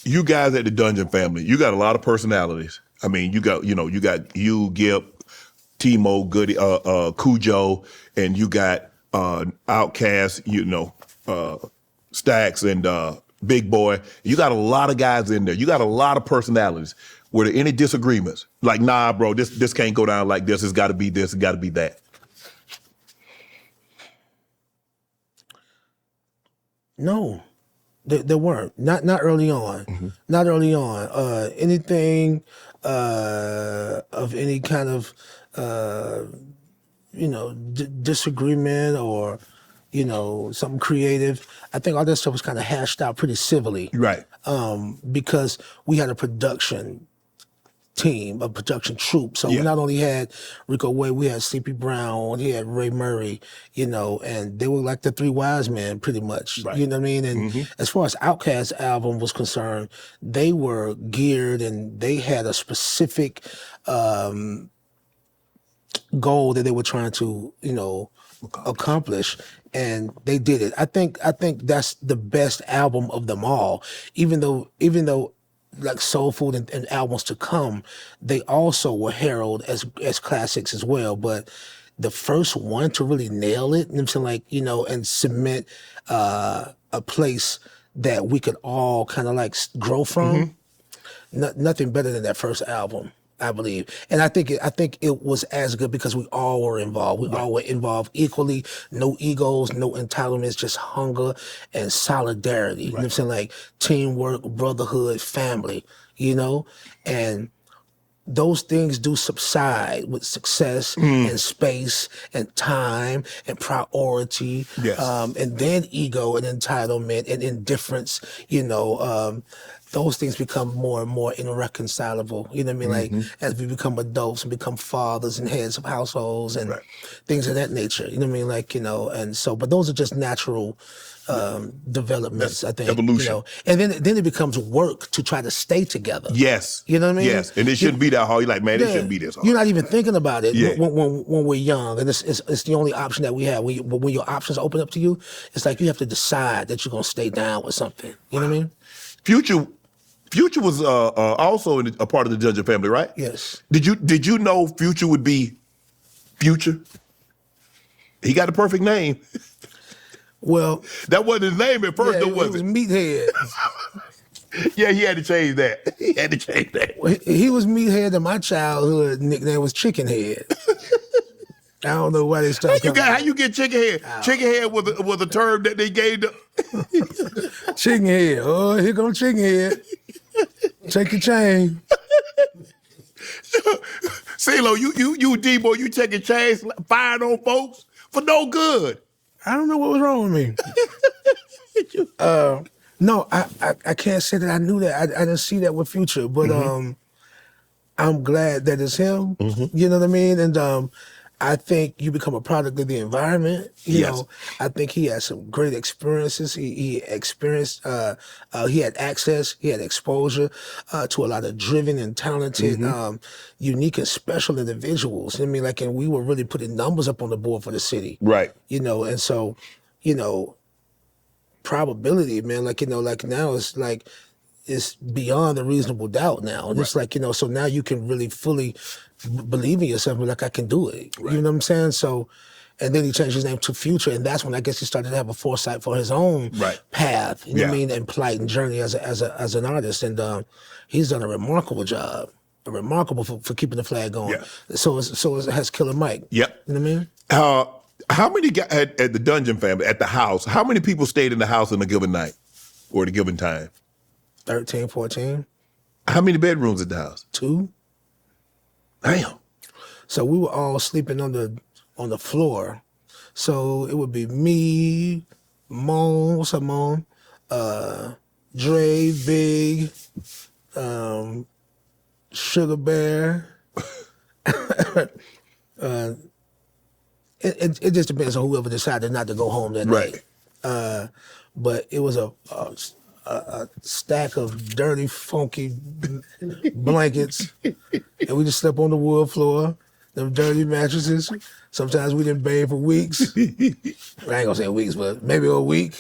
you guys at the Dungeon family, you got a lot of personalities. I mean, you got you, Gip, Timo, Goody, Cujo, and you got Outcast, Stacks and Big Boy. You got a lot of guys in there. You got a lot of personalities. Were there any disagreements? Like, nah, bro, this can't go down like this. It's got to be this. It's got to be that. No, there weren't. Not early on. Mm-hmm. Not early on. Anything of any kind of disagreement or something creative. I think all that stuff was kind of hashed out pretty civilly. Right. Because we had a production team, a production troupe. So we not only had Rico Way, we had Sleepy Brown, he had Ray Murray, and they were like the three wise men pretty much. Right. You know what I mean? And as far as Outkast's album was concerned, they were geared and they had a specific goal that they were trying to, accomplish, and they did it. I think that's the best album of them all. Even though like Soul Food and albums to come, they also were heralded as classics as well. But the first one to really nail it, and cement a place that we could all kind of like grow from. Nothing better than that first album, I believe. And I think it was as good because we all were involved. We all were involved equally. No egos, no entitlements, just hunger and solidarity. You know what I'm saying? Like teamwork, brotherhood, family, and those things do subside with success and space and time and priority. Yes. And then ego and entitlement and indifference, those things become more and more irreconcilable. You know what I mean? Like as we become adults and become fathers and heads of households and things of that nature. You know what I mean? Like, and so, but those are just natural developments, I think. Evolution. And then it becomes work to try to stay together. Yes. You know what I mean? Yes. And it shouldn't be that hard. You're like, man, it shouldn't be this hard. You're not even thinking about it when we're young. And it's the only option that we have. But when your options open up to you, it's like you have to decide that you're going to stay down with something. You know what I mean? Future was also a part of the Dungeon family, right? Yes. Did you know Future would be Future? He got the perfect name. Well, that wasn't his name at first, though, was it? It was Meathead. Yeah, he had to change that. Well, he was Meathead, and my childhood nickname was Chickenhead. I don't know why they started. How you get Chickenhead? Chickenhead was a term that they gave to Chickenhead. Oh, here comes Chickenhead. Take your chain. CeeLo, you D-boy, you taking chains, firing on folks for no good. I don't know what was wrong with me. No, I can't say that I knew that. I didn't see that with Future, but I'm glad that it's him. You know what I mean? And I think you become a product of the environment. You know, I think he had some great experiences. He experienced, he had access, he had exposure to a lot of driven and talented, unique and special individuals. I mean, like, and we were really putting numbers up on the board for the city. Right. And so, probability, man, like now it's like, it's beyond a reasonable doubt now. And it's like, so now you can really fully believe in yourself and like, I can do it. Right. You know what I'm saying? So, and then he changed his name to Future, and that's when I guess he started to have a foresight for his own path, you know what I mean, and plight and journey as an artist. And he's done a remarkable job, for keeping the flag going. Yeah. So has Killer Mike. Yep. You know what I mean? How many guys at the Dungeon family, at the house, how many people stayed in the house on a given night or at a given time? 13, 14. How many bedrooms at the house? 2. Damn. So we were all sleeping on the floor. So it would be me, Mon, what's up, Mon? Dre, Big, Sugar Bear. It just depends on whoever decided not to go home that night. But it was a stack of dirty, funky blankets, and we just slept on the wood floor, them dirty mattresses. Sometimes we didn't bathe for weeks. I ain't gonna say weeks, but maybe a week.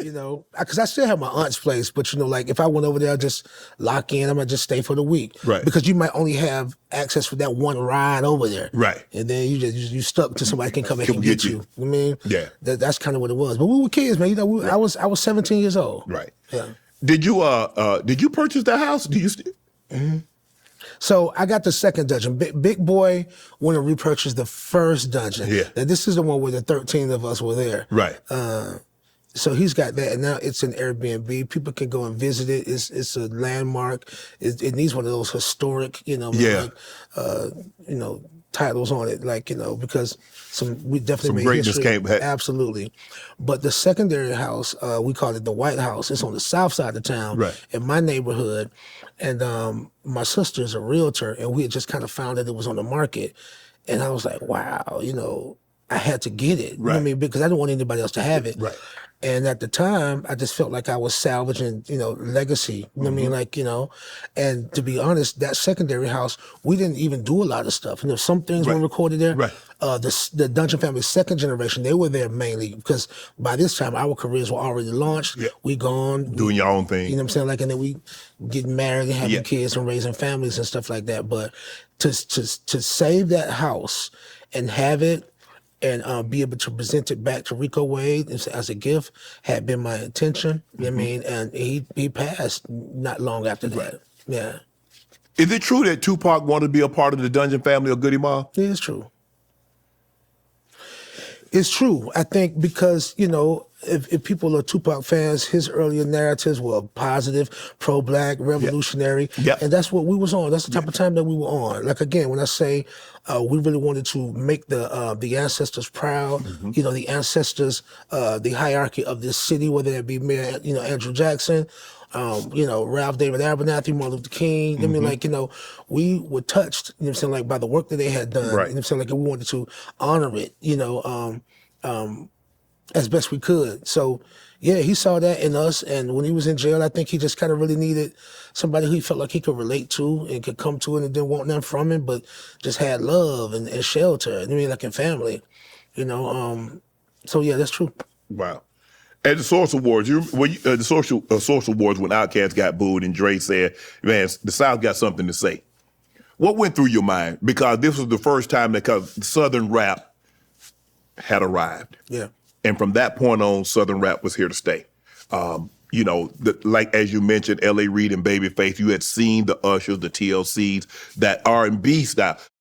Because I still have my aunt's place, but like if I went over there, I just lock in. I'm gonna just stay for the week, Right. Because you might only have access for that one ride over there, Right. And then you stuck to somebody can come back Come and get get you. you. I mean, Yeah. that's kind of what it was. But we were kids, man. I was 17 years old, Right. Yeah. Did you purchase that house? Do you? So I got the second dungeon. Big Boy went and repurchased the first dungeon. Yeah. Now this is the one where the 13 of us were there. Right. So he's got that, and now it's an Airbnb. People can go and visit it. It's a landmark. It needs one of those historic, Yeah. titles on it, because we definitely Some made greatness history. came back. Absolutely. But the secondary house, we call it the White House. It's on the south side of town, Right. in my neighborhood, and my sister's a realtor, and we had just kind of found that it was on the market, and I was like, wow, I had to get it. You know what I Right. mean? Because I didn't want anybody else to have it. Right. And at the time, I just felt like I was salvaging, legacy. You know what I mean? And to be honest, that secondary house, we didn't even do a lot of stuff. Some things Right. were recorded there. Right. The Dungeon family second generation, they were there mainly because by this time our careers were already launched. Yeah. We gone. Doing your own thing. You know what I'm saying? And then we getting married and having Yeah. kids and raising families and stuff like that. But to save that house and have it and be able to present it back to Rico Wade as a gift had been my intention. You know what I mean? And he passed not long after that. Yeah. Is it true that Tupac wanted to be a part of the Dungeon family of Goody Mob? It is true. It's true. I think because, if people are Tupac fans, his earlier narratives were positive, pro-black, revolutionary. Yep. And that's what we was on. That's the type of time that we were on. Like, again, when I say we really wanted to make the ancestors proud, the ancestors, the hierarchy of this city, whether that be Mayor, Andrew Jackson, Ralph David Abernathy, Martin Luther King. I mean, we were touched, by the work that they had done. Right. You know what I'm saying? We wanted to honor it, as best we could. So, yeah, he saw that in us. And when he was in jail, I think he just kind of really needed somebody who he felt like he could relate to and could come to it and didn't want nothing from him, but just had love and shelter. I mean, like in family, So, yeah, that's true. Wow. At the Source Awards, the Source Awards when Outkast got booed and Dre said, man, the South got something to say. What went through your mind? Because this was the first time that Southern rap had arrived. Yeah. And from that point on, Southern rap was here to stay. Like as you mentioned, L.A. Reid and Babyface, you had seen the Ushers, the TLCs, that R&B style.